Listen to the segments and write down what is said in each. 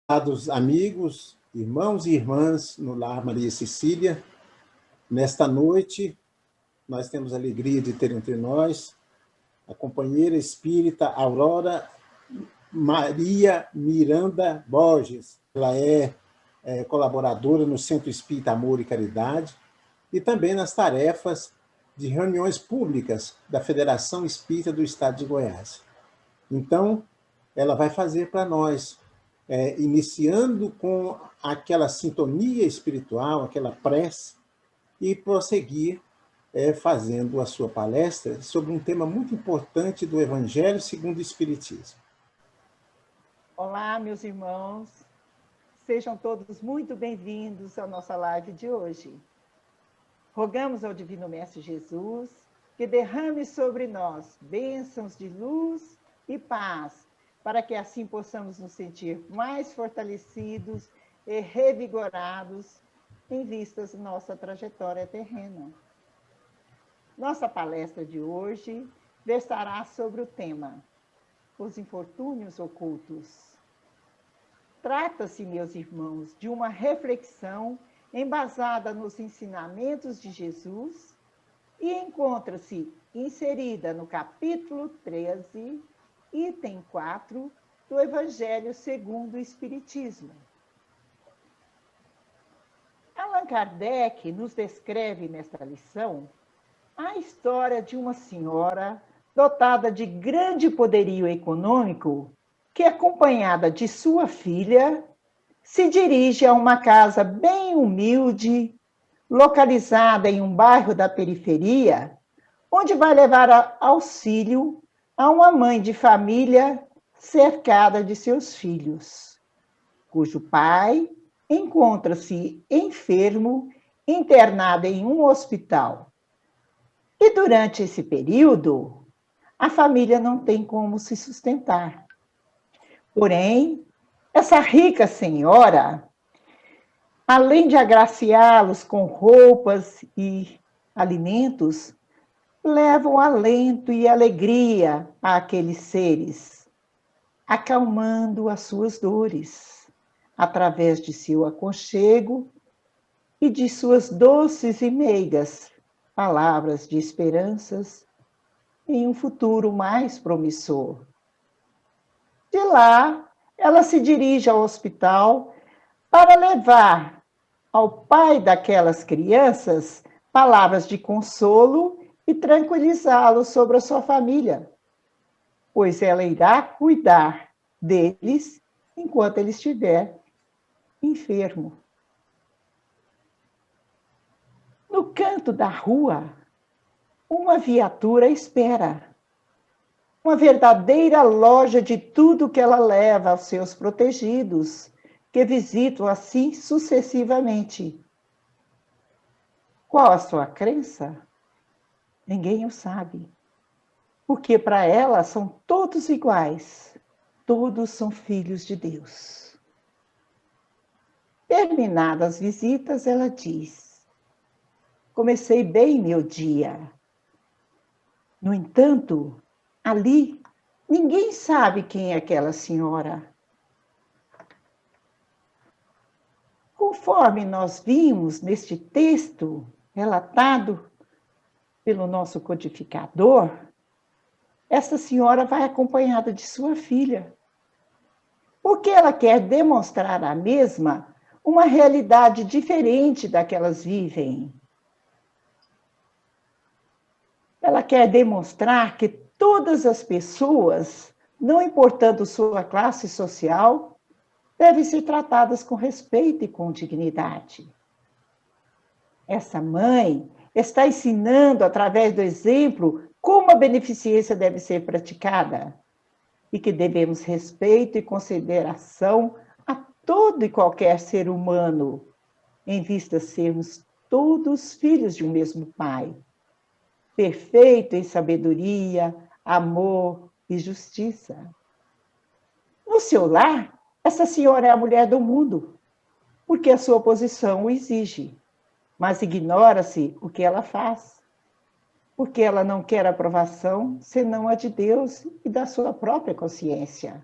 Amados amigos, irmãos e irmãs no Lar Maria Cecília, nesta noite nós temos a alegria de ter entre nós a companheira espírita Aurora Maria Miranda Borges. Ela é colaboradora no Centro Espírita Amor e Caridade e também nas tarefas de reuniões públicas da Federação Espírita do Estado de Goiás. Então, ela vai fazer para nós, iniciando com aquela sintonia espiritual, aquela prece, e prosseguir fazendo a sua palestra sobre um tema muito importante do Evangelho segundo o Espiritismo. Olá, meus irmãos. Sejam todos muito bem-vindos à nossa live de hoje. Rogamos ao Divino Mestre Jesus que derrame sobre nós bênçãos de luz e paz, para que assim possamos nos sentir mais fortalecidos e revigorados em vistas da nossa trajetória terrena. Nossa palestra de hoje versará sobre o tema Os Infortúnios Ocultos. Trata-se, meus irmãos, de uma reflexão embasada nos ensinamentos de Jesus e encontra-se inserida no capítulo 13, item 4, do Evangelho segundo o Espiritismo. Allan Kardec nos descreve nesta lição a história de uma senhora dotada de grande poderio econômico que, acompanhada de sua filha, se dirige a uma casa bem humilde, localizada em um bairro da periferia, onde vai levar auxílio a uma mãe de família cercada de seus filhos, cujo pai encontra-se enfermo, internado em um hospital. E durante esse período, a família não tem como se sustentar. Porém, essa rica senhora, além de agraciá-los com roupas e alimentos, levam alento e alegria àqueles seres, acalmando as suas dores, através de seu aconchego e de suas doces e meigas palavras de esperanças em um futuro mais promissor. De lá, ela se dirige ao hospital para levar ao pai daquelas crianças palavras de consolo e tranquilizá-lo sobre a sua família, pois ela irá cuidar deles enquanto ele estiver enfermo. No canto da rua, uma viatura espera. Uma verdadeira loja de tudo que ela leva aos seus protegidos, que visitam assim sucessivamente. Qual a sua crença? Ninguém o sabe. Porque para ela são todos iguais. Todos são filhos de Deus. Terminadas as visitas, ela diz: comecei bem meu dia. No entanto, ali, ninguém sabe quem é aquela senhora. Conforme nós vimos neste texto relatado pelo nosso codificador, essa senhora vai acompanhada de sua filha, porque ela quer demonstrar à mesma uma realidade diferente da que elas vivem. Ela quer demonstrar que todas as pessoas, não importando sua classe social, devem ser tratadas com respeito e com dignidade. Essa mãe está ensinando, através do exemplo, como a beneficência deve ser praticada e que devemos respeito e consideração a todo e qualquer ser humano, em vista de sermos todos filhos de um mesmo Pai, perfeito em sabedoria, amor e justiça. No seu lar, essa senhora é a mulher do mundo, porque a sua posição o exige, mas ignora-se o que ela faz, porque ela não quer aprovação senão a de Deus e da sua própria consciência.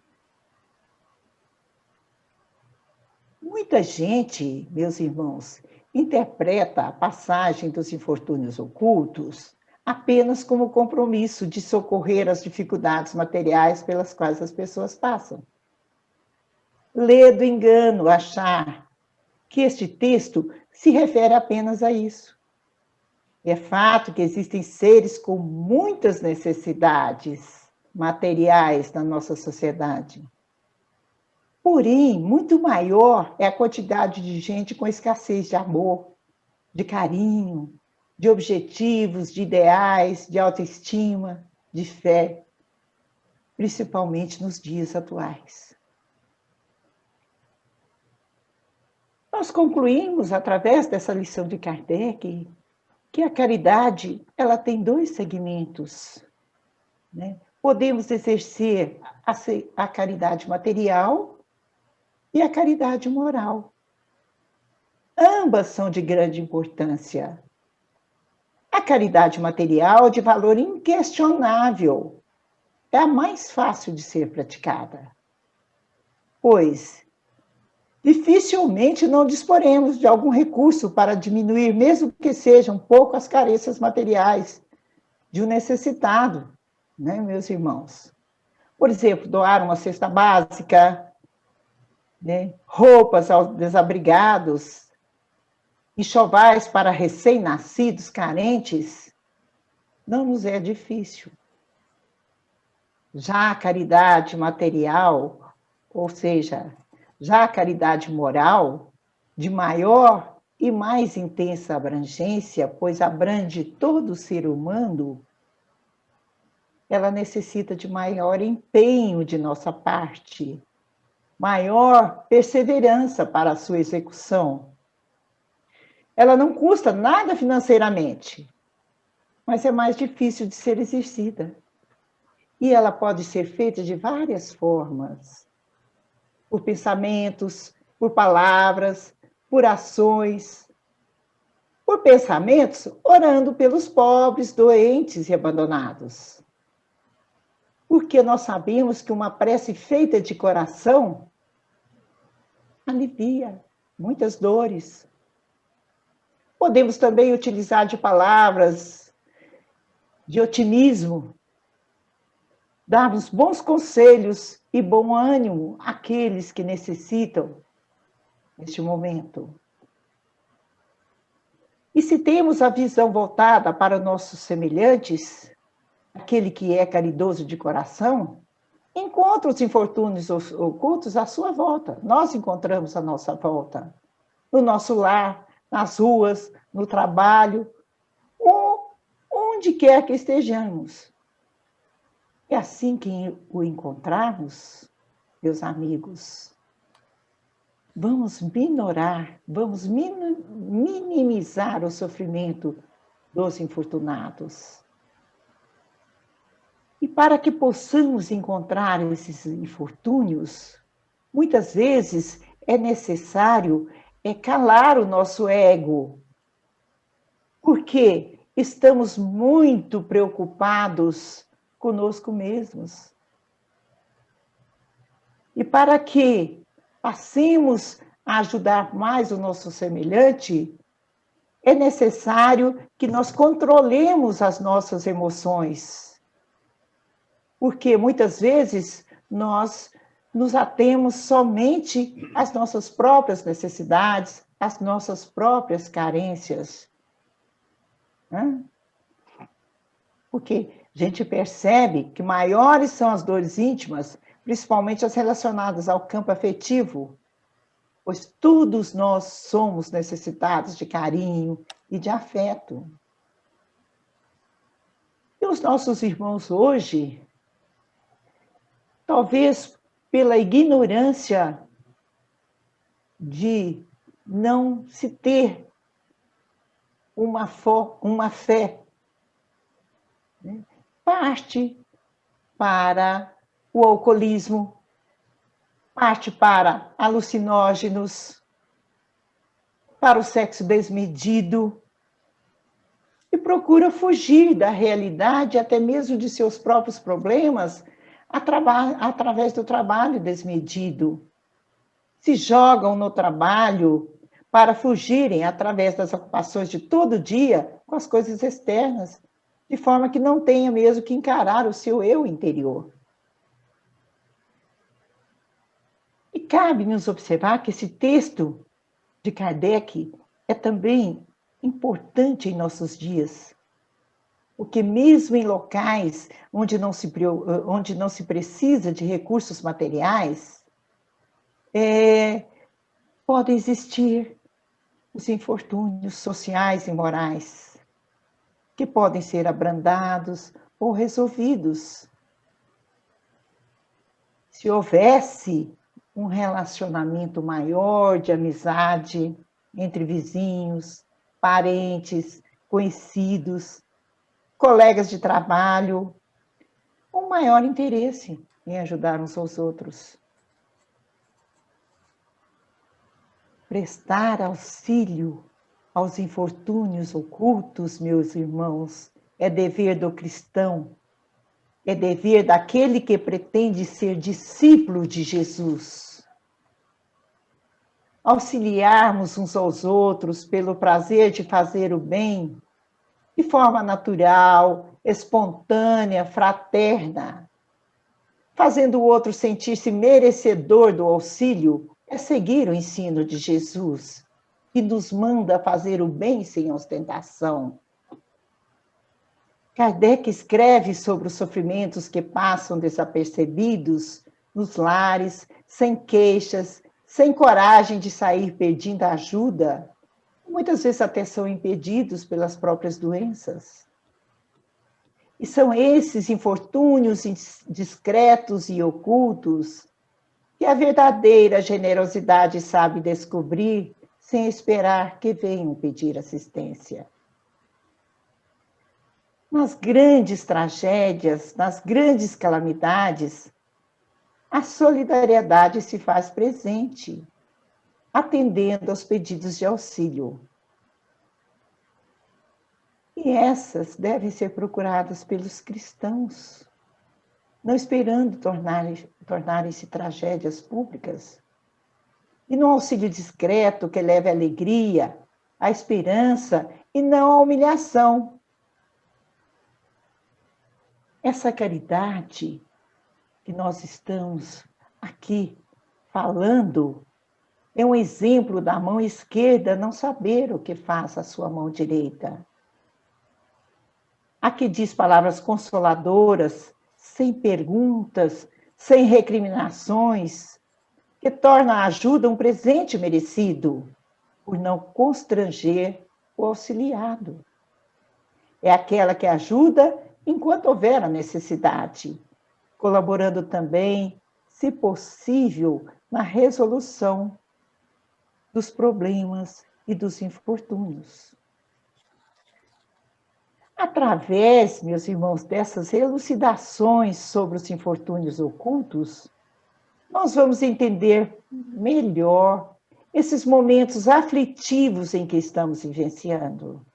Muita gente, meus irmãos, interpreta a passagem dos infortúnios ocultos apenas como compromisso de socorrer as dificuldades materiais pelas quais as pessoas passam. Lê do engano achar que este texto se refere apenas a isso. É fato que existem seres com muitas necessidades materiais na nossa sociedade. Porém, muito maior é a quantidade de gente com escassez de amor, de carinho, de objetivos, de ideais, de autoestima, de fé, principalmente nos dias atuais. Nós concluímos, através dessa lição de Kardec, que a caridade ela tem dois segmentos, né? Podemos exercer a caridade material e a caridade moral. Ambas são de grande importância. A caridade material de valor inquestionável é a mais fácil de ser praticada, pois dificilmente não disporemos de algum recurso para diminuir, mesmo que seja um pouco, as carências materiais de um necessitado, né, meus irmãos? Por exemplo, doar uma cesta básica, né, roupas aos desabrigados, enxovais para recém-nascidos carentes, não nos é difícil. Já a caridade material, ou seja, já a caridade moral, de maior e mais intensa abrangência, pois abrange todo o ser humano, ela necessita de maior empenho de nossa parte, maior perseverança para a sua execução. Ela não custa nada financeiramente, mas é mais difícil de ser exercida. E ela pode ser feita de várias formas. Por pensamentos, por palavras, por ações. Por pensamentos, orando pelos pobres, doentes e abandonados. Porque nós sabemos que uma prece feita de coração alivia muitas dores. Podemos também utilizar de palavras de otimismo, darmos bons conselhos e bom ânimo àqueles que necessitam neste momento. E se temos a visão voltada para nossos semelhantes, aquele que é caridoso de coração, encontra os infortúnios ocultos à sua volta. Nós encontramos à nossa volta, no nosso lar, nas ruas, no trabalho, ou onde quer que estejamos. É assim que o encontrarmos, meus amigos, vamos minorar, vamos minimizar o sofrimento dos infortunados. E para que possamos encontrar esses infortúnios, muitas vezes é necessário calar o nosso ego, porque estamos muito preocupados conosco mesmos. E para que passemos a ajudar mais o nosso semelhante, é necessário que nós controlemos as nossas emoções. Porque muitas vezes nós nos atemos somente às nossas próprias necessidades, às nossas próprias carências. Porque a gente percebe que maiores são as dores íntimas, principalmente as relacionadas ao campo afetivo, pois todos nós somos necessitados de carinho e de afeto. E os nossos irmãos hoje, talvez pela ignorância de não se ter uma fé, né, parte para o alcoolismo, parte para alucinógenos, para o sexo desmedido, e procura fugir da realidade, até mesmo de seus próprios problemas, através do trabalho desmedido, se jogam no trabalho para fugirem através das ocupações de todo dia com as coisas externas, de forma que não tenha mesmo que encarar o seu eu interior. E cabe nos observar que esse texto de Kardec é também importante em nossos dias, porque mesmo em locais onde não se precisa de recursos materiais, podem existir os infortúnios sociais e morais, que podem ser abrandados ou resolvidos. Se houvesse um relacionamento maior de amizade entre vizinhos, parentes, conhecidos, colegas de trabalho, um maior interesse em ajudar uns aos outros. Prestar auxílio aos infortúnios ocultos, meus irmãos, é dever do cristão, é dever daquele que pretende ser discípulo de Jesus. Auxiliarmos uns aos outros pelo prazer de fazer o bem, de forma natural, espontânea, fraterna, fazendo o outro sentir-se merecedor do auxílio, é seguir o ensino de Jesus, que nos manda fazer o bem sem ostentação. Kardec escreve sobre os sofrimentos que passam desapercebidos nos lares, sem queixas, sem coragem de sair pedindo ajuda, muitas vezes até são impedidos pelas próprias doenças. E são esses infortúnios discretos e ocultos que a verdadeira generosidade sabe descobrir sem esperar que venham pedir assistência. Nas grandes tragédias, nas grandes calamidades, a solidariedade se faz presente, atendendo aos pedidos de auxílio. E essas devem ser procuradas pelos cristãos, não esperando tornarem-se tragédias públicas. E no auxílio discreto que leve a alegria, a esperança e não a humilhação. Essa caridade que nós estamos aqui falando é um exemplo da mão esquerda não saber o que faz a sua mão direita. A que diz palavras consoladoras, sem perguntas, sem recriminações, que torna a ajuda um presente merecido, por não constranger o auxiliado. É aquela que ajuda enquanto houver a necessidade, colaborando também, se possível, na resolução dos problemas e dos infortúnios. Através, meus irmãos, dessas elucidações sobre os infortúnios ocultos, nós vamos entender melhor esses momentos aflitivos em que estamos vivenciando.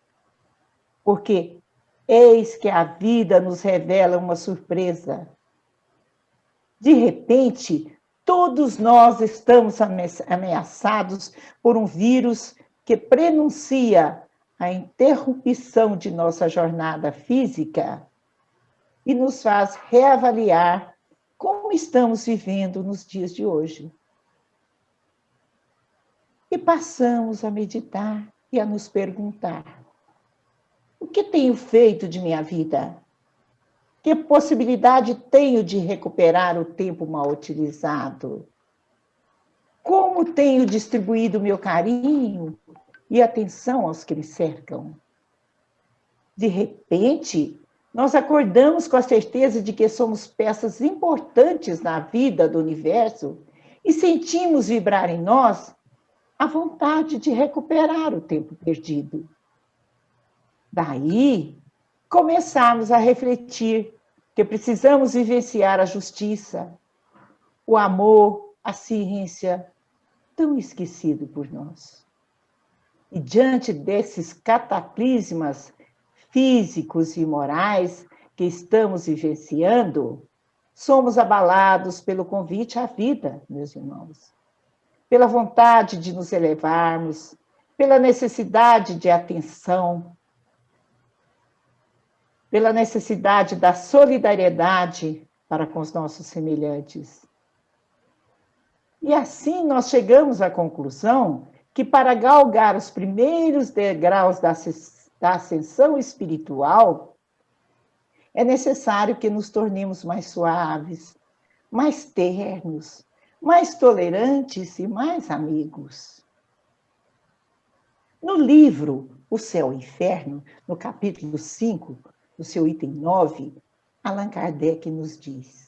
Porque eis que a vida nos revela uma surpresa. De repente, todos nós estamos ameaçados por um vírus que prenuncia a interrupção de nossa jornada física e nos faz reavaliar como estamos vivendo nos dias de hoje. E passamos a meditar e a nos perguntar: o que tenho feito de minha vida? Que possibilidade tenho de recuperar o tempo mal utilizado? Como tenho distribuído meu carinho e atenção aos que me cercam? De repente, nós acordamos com a certeza de que somos peças importantes na vida do universo e sentimos vibrar em nós a vontade de recuperar o tempo perdido. Daí, começamos a refletir que precisamos vivenciar a justiça, o amor, a ciência, tão esquecido por nós. E diante desses cataclismas físicos e morais que estamos vivenciando, somos abalados pelo convite à vida, meus irmãos. pela vontade de nos elevarmos, pela necessidade de atenção, pela necessidade da solidariedade para com os nossos semelhantes. E assim nós chegamos à conclusão que para galgar os primeiros degraus da ascensão espiritual, é necessário que nos tornemos mais suaves, mais ternos, mais tolerantes e mais amigos. No livro O Céu e o Inferno, no capítulo 5, no seu item 9, Allan Kardec nos diz: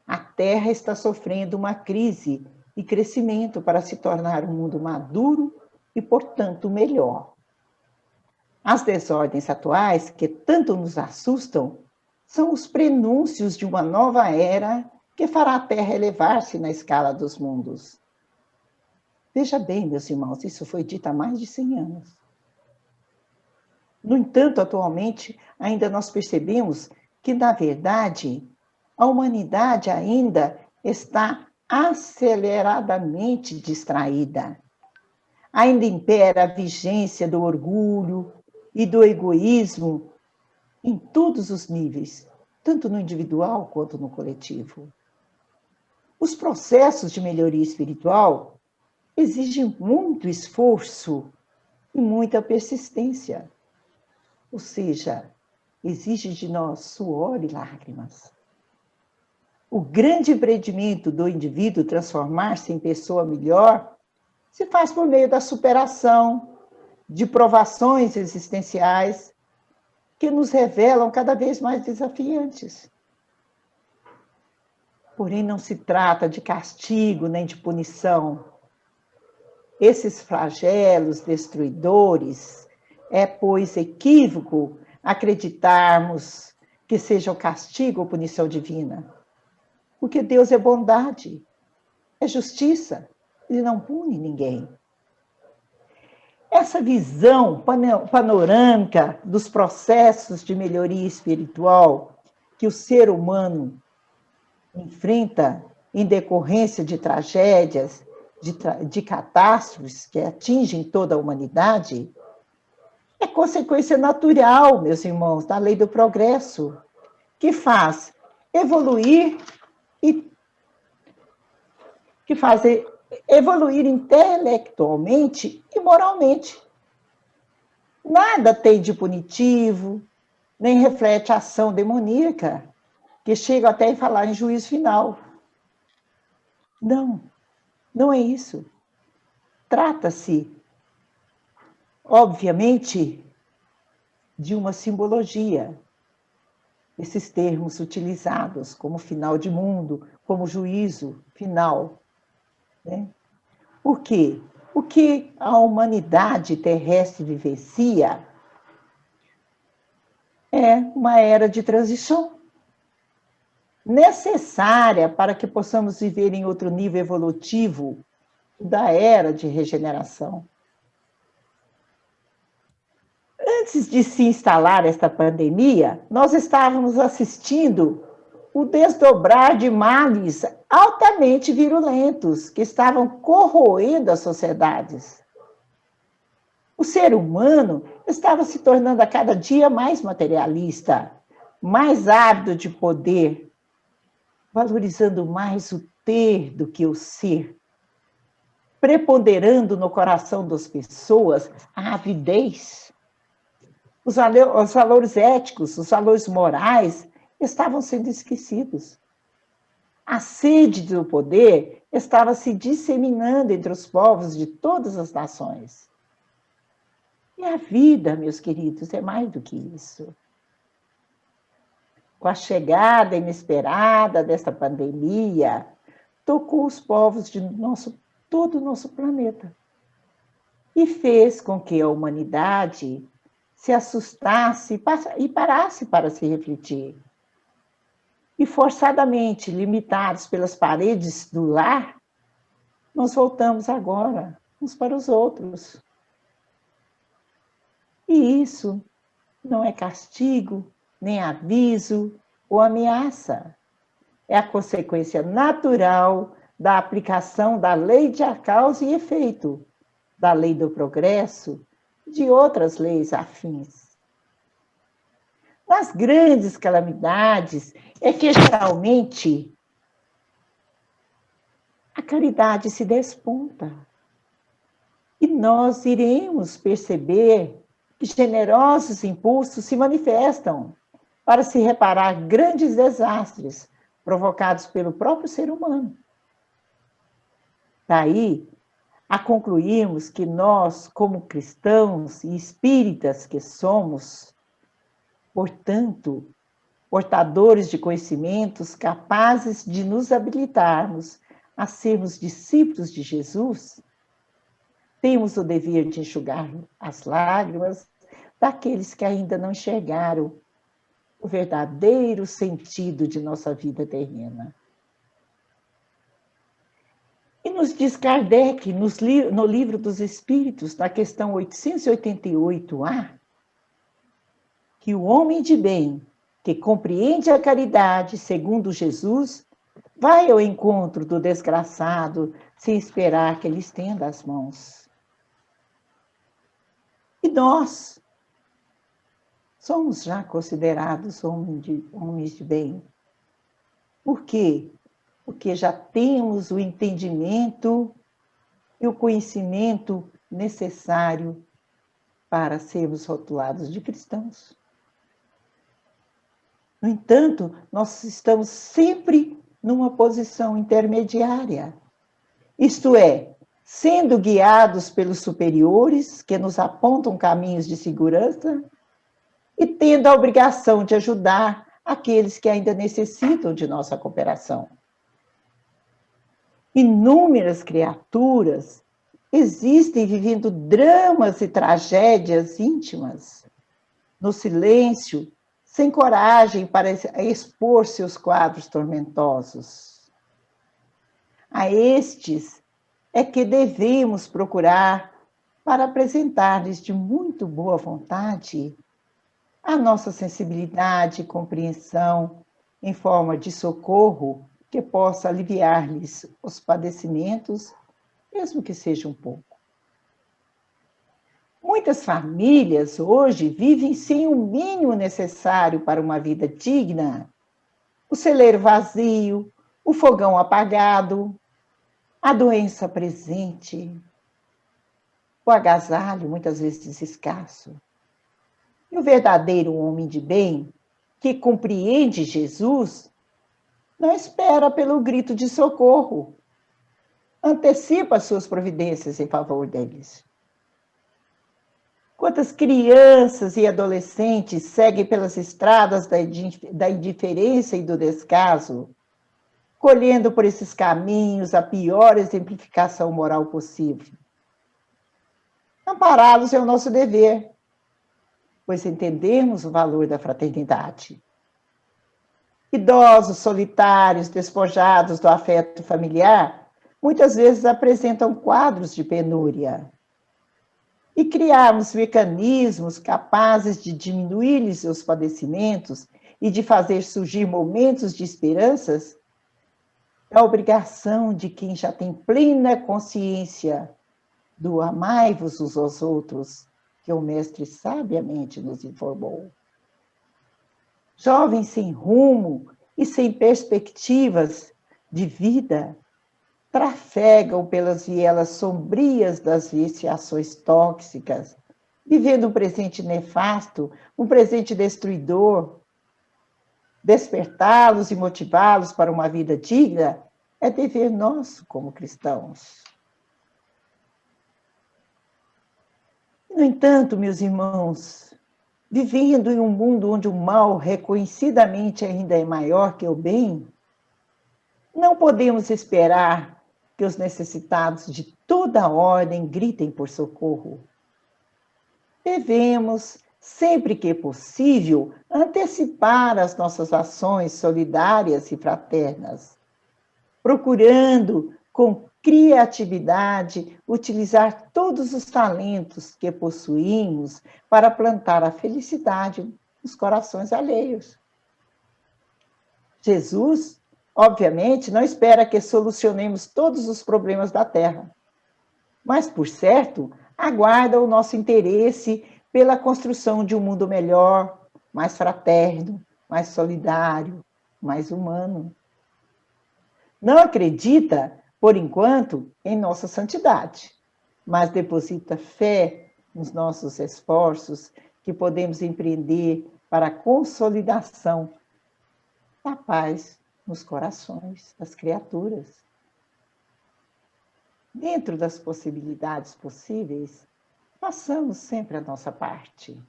a Terra está sofrendo uma crise e crescimento para se tornar um mundo maduro e, portanto, melhor. As desordens atuais, que tanto nos assustam, são os prenúncios de uma nova era que fará a Terra elevar-se na escala dos mundos. Veja bem, meus irmãos, isso foi dito há mais de 100 anos. No entanto, atualmente, ainda nós percebemos que, na verdade, a humanidade ainda está aceleradamente distraída. Ainda impera a vigência do orgulho e do egoísmo em todos os níveis, tanto no individual quanto no coletivo. Os processos de melhoria espiritual exigem muito esforço e muita persistência. Ou seja, exige de nós suor e lágrimas. O grande empreendimento do indivíduo transformar-se em pessoa melhor se faz por meio da superação de provações existenciais que nos revelam cada vez mais desafiantes. Porém, não se trata de castigo nem de punição. Esses flagelos destruidores é, pois, equívoco acreditarmos que seja o castigo ou punição divina. Porque Deus é bondade, é justiça, Ele não pune ninguém. Essa visão panorâmica dos processos de melhoria espiritual que o ser humano enfrenta em decorrência de tragédias, de catástrofes que atingem toda a humanidade, é consequência natural, meus irmãos, da lei do progresso, que faz evoluir intelectualmente e moralmente. Nada tem de punitivo, nem reflete a ação demoníaca, que chega até a falar em juízo final. Não, não é isso. Trata-se, obviamente, de uma simbologia. Esses termos utilizados como final de mundo, como juízo final. Né? Por quê? O que a humanidade terrestre vivencia é uma era de transição necessária para que possamos viver em outro nível evolutivo da era de regeneração. Antes de se instalar esta pandemia, nós estávamos assistindo o desdobrar de males altamente virulentos que estavam corroendo as sociedades. O ser humano estava se tornando a cada dia mais materialista, mais ávido de poder, valorizando mais o ter do que o ser, preponderando no coração das pessoas a avidez. Os valores éticos, os valores morais estavam sendo esquecidos. A sede do poder estava se disseminando entre os povos de todas as nações. E a vida, meus queridos, é mais do que isso. Com a chegada inesperada desta pandemia, tocou os povos de todo o nosso planeta e fez com que a humanidade se assustasse e parasse para se refletir. E forçadamente limitados pelas paredes do lar, nós voltamos agora uns para os outros. E isso não é castigo, nem aviso ou ameaça. É a consequência natural da aplicação da lei de causa e efeito, da lei do progresso, de outras leis afins. Nas grandes calamidades é que geralmente a caridade se desponta. E nós iremos perceber que generosos impulsos se manifestam para se reparar grandes desastres provocados pelo próprio ser humano. Daí, a concluirmos que nós, como cristãos e espíritas que somos, portanto, portadores de conhecimentos capazes de nos habilitarmos a sermos discípulos de Jesus, temos o dever de enxugar as lágrimas daqueles que ainda não enxergaram o verdadeiro sentido de nossa vida terrena. E nos diz Kardec, no Livro dos Espíritos, na questão 888A, que o homem de bem, que compreende a caridade segundo Jesus, vai ao encontro do desgraçado sem esperar que ele estenda as mãos. E nós somos já considerados homens de bem. Por quê? Porque já temos o entendimento e o conhecimento necessário para sermos rotulados de cristãos. No entanto, nós estamos sempre numa posição intermediária, isto é, sendo guiados pelos superiores que nos apontam caminhos de segurança e tendo a obrigação de ajudar aqueles que ainda necessitam de nossa cooperação. Inúmeras criaturas existem vivendo dramas e tragédias íntimas, no silêncio, sem coragem para expor seus quadros tormentosos. A estes é que devemos procurar para apresentar-lhes de muito boa vontade a nossa sensibilidade e compreensão em forma de socorro que possa aliviar-lhes os padecimentos, mesmo que seja um pouco. Muitas famílias hoje vivem sem o mínimo necessário para uma vida digna. O celeiro vazio, o fogão apagado, a doença presente, o agasalho muitas vezes escasso. E o verdadeiro homem de bem, que compreende Jesus, não espera pelo grito de socorro, antecipa suas providências em favor deles. Quantas crianças e adolescentes seguem pelas estradas da indiferença e do descaso, colhendo por esses caminhos a pior exemplificação moral possível. Ampará-los é o nosso dever, pois entendemos o valor da fraternidade. Idosos solitários, despojados do afeto familiar, muitas vezes apresentam quadros de penúria. E criarmos mecanismos capazes de diminuir-lhes os padecimentos e de fazer surgir momentos de esperanças é a obrigação de quem já tem plena consciência do amai-vos uns aos outros, que o Mestre sabiamente nos informou. Jovens sem rumo e sem perspectivas de vida trafegam pelas vielas sombrias das viciações tóxicas, vivendo um presente nefasto, um presente destruidor. Despertá-los e motivá-los para uma vida digna é dever nosso como cristãos. No entanto, meus irmãos, vivendo em um mundo onde o mal reconhecidamente ainda é maior que o bem, não podemos esperar que os necessitados de toda ordem gritem por socorro. Devemos, sempre que possível, antecipar as nossas ações solidárias e fraternas, procurando, com criatividade, utilizar todos os talentos que possuímos para plantar a felicidade nos corações alheios. Jesus Obviamente, não espera que solucionemos todos os problemas da Terra, mas, por certo, aguarda o nosso interesse pela construção de um mundo melhor, mais fraterno, mais solidário, mais humano. Não acredita, por enquanto, em nossa santidade, mas deposita fé nos nossos esforços que podemos empreender para a consolidação da paz nos corações das criaturas. Dentro das possibilidades possíveis, façamos sempre a nossa parte.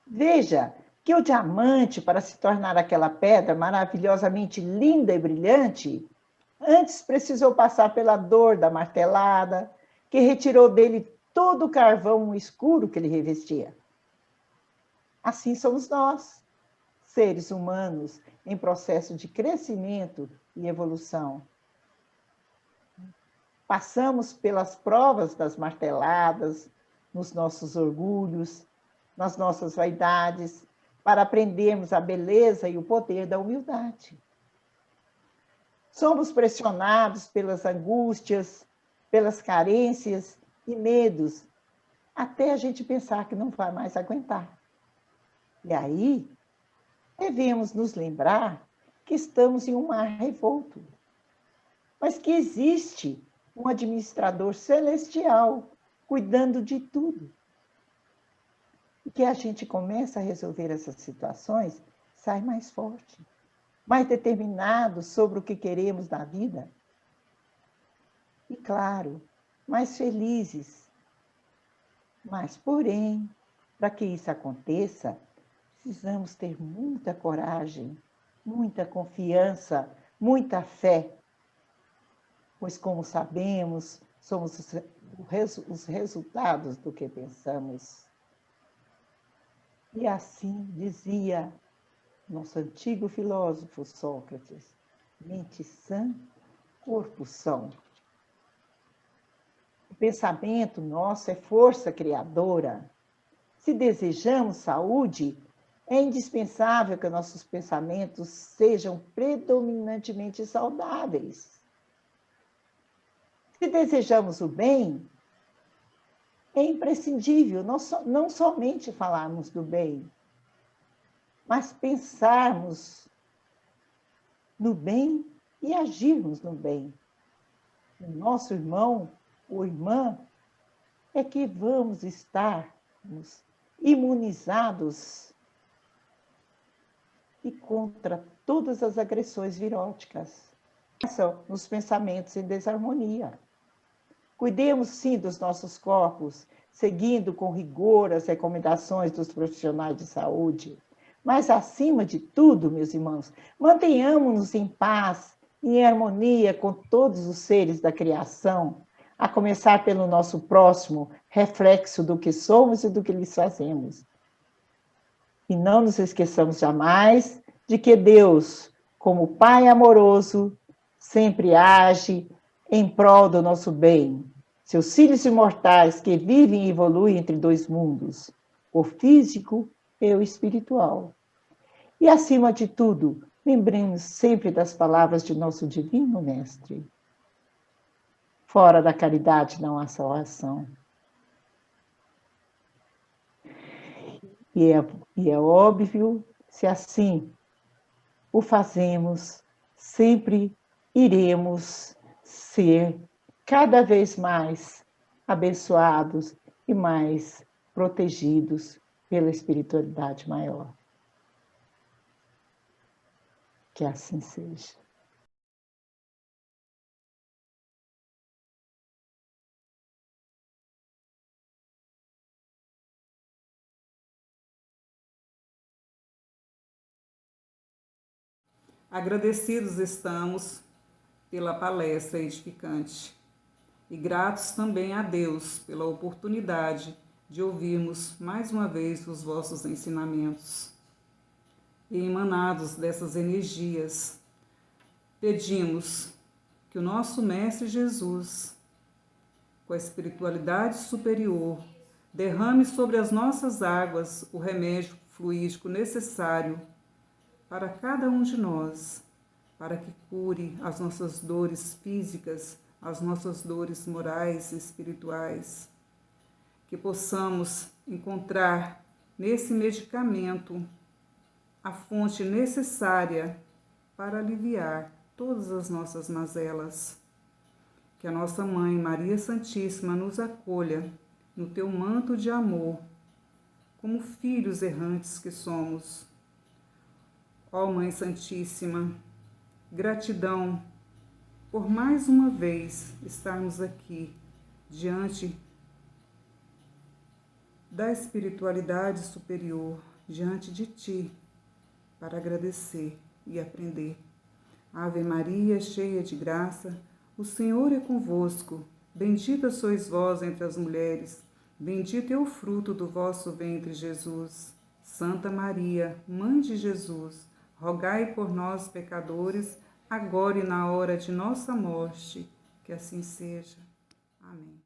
Veja que o diamante, para se tornar aquela pedra maravilhosamente linda e brilhante, antes precisou passar pela dor da martelada, que retirou dele todo o carvão escuro que ele revestia. Assim somos nós, seres humanos em processo de crescimento e evolução. Passamos pelas provas das marteladas, nos nossos orgulhos, nas nossas vaidades, para aprendermos a beleza e o poder da humildade. Somos pressionados pelas angústias, pelas carências e medos, até a gente pensar que não vai mais aguentar. E aí, devemos nos lembrar que estamos em um mar revolto, mas que existe um administrador celestial cuidando de tudo. E que a gente começa a resolver essas situações, sai mais forte, mais determinado sobre o que queremos na vida. E, claro, mais felizes. Mas, porém, para que isso aconteça, precisamos ter muita coragem, muita confiança, muita fé. Pois, como sabemos, somos os resultados do que pensamos. E assim dizia nosso antigo filósofo Sócrates: mente sã, corpo são. O pensamento nosso é força criadora. Se desejamos saúde, é indispensável que nossos pensamentos sejam predominantemente saudáveis. Se desejamos o bem, é imprescindível não somente falarmos do bem, mas pensarmos no bem e agirmos no bem. O nosso irmão ou irmã é que vamos estar imunizados e contra todas as agressões viróticas. São nos pensamentos em desarmonia. Cuidemos, sim, dos nossos corpos, seguindo com rigor as recomendações dos profissionais de saúde. Mas, acima de tudo, meus irmãos, mantenhamos-nos em paz, em harmonia com todos os seres da criação, a começar pelo nosso próximo, reflexo do que somos e do que lhes fazemos. E não nos esqueçamos jamais de que Deus, como Pai amoroso, sempre age em prol do nosso bem. Seus filhos imortais que vivem e evoluem entre dois mundos, o físico e o espiritual. E, acima de tudo, lembremos sempre das palavras de nosso Divino Mestre. Fora da caridade não há salvação. E é óbvio, se assim o fazemos, sempre iremos ser cada vez mais abençoados e mais protegidos pela espiritualidade maior. Que assim seja. Agradecidos estamos pela palestra edificante e gratos também a Deus pela oportunidade de ouvirmos mais uma vez os vossos ensinamentos. E emanados dessas energias, pedimos que o nosso Mestre Jesus, com a espiritualidade superior, derrame sobre as nossas águas o remédio fluídico necessário para cada um de nós, para que cure as nossas dores físicas, as nossas dores morais e espirituais. Que possamos encontrar nesse medicamento a fonte necessária para aliviar todas as nossas mazelas. Que a nossa Mãe Maria Santíssima nos acolha no teu manto de amor, como filhos errantes que somos. Ó Mãe Santíssima, gratidão por mais uma vez estarmos aqui diante da espiritualidade superior, diante de Ti, para agradecer e aprender. Ave Maria, cheia de graça, o Senhor é convosco. Bendita sois vós entre as mulheres, bendito é o fruto do vosso ventre, Jesus. Santa Maria, Mãe de Jesus, rogai por nós, pecadores, agora e na hora de nossa morte. Que assim seja. Amém.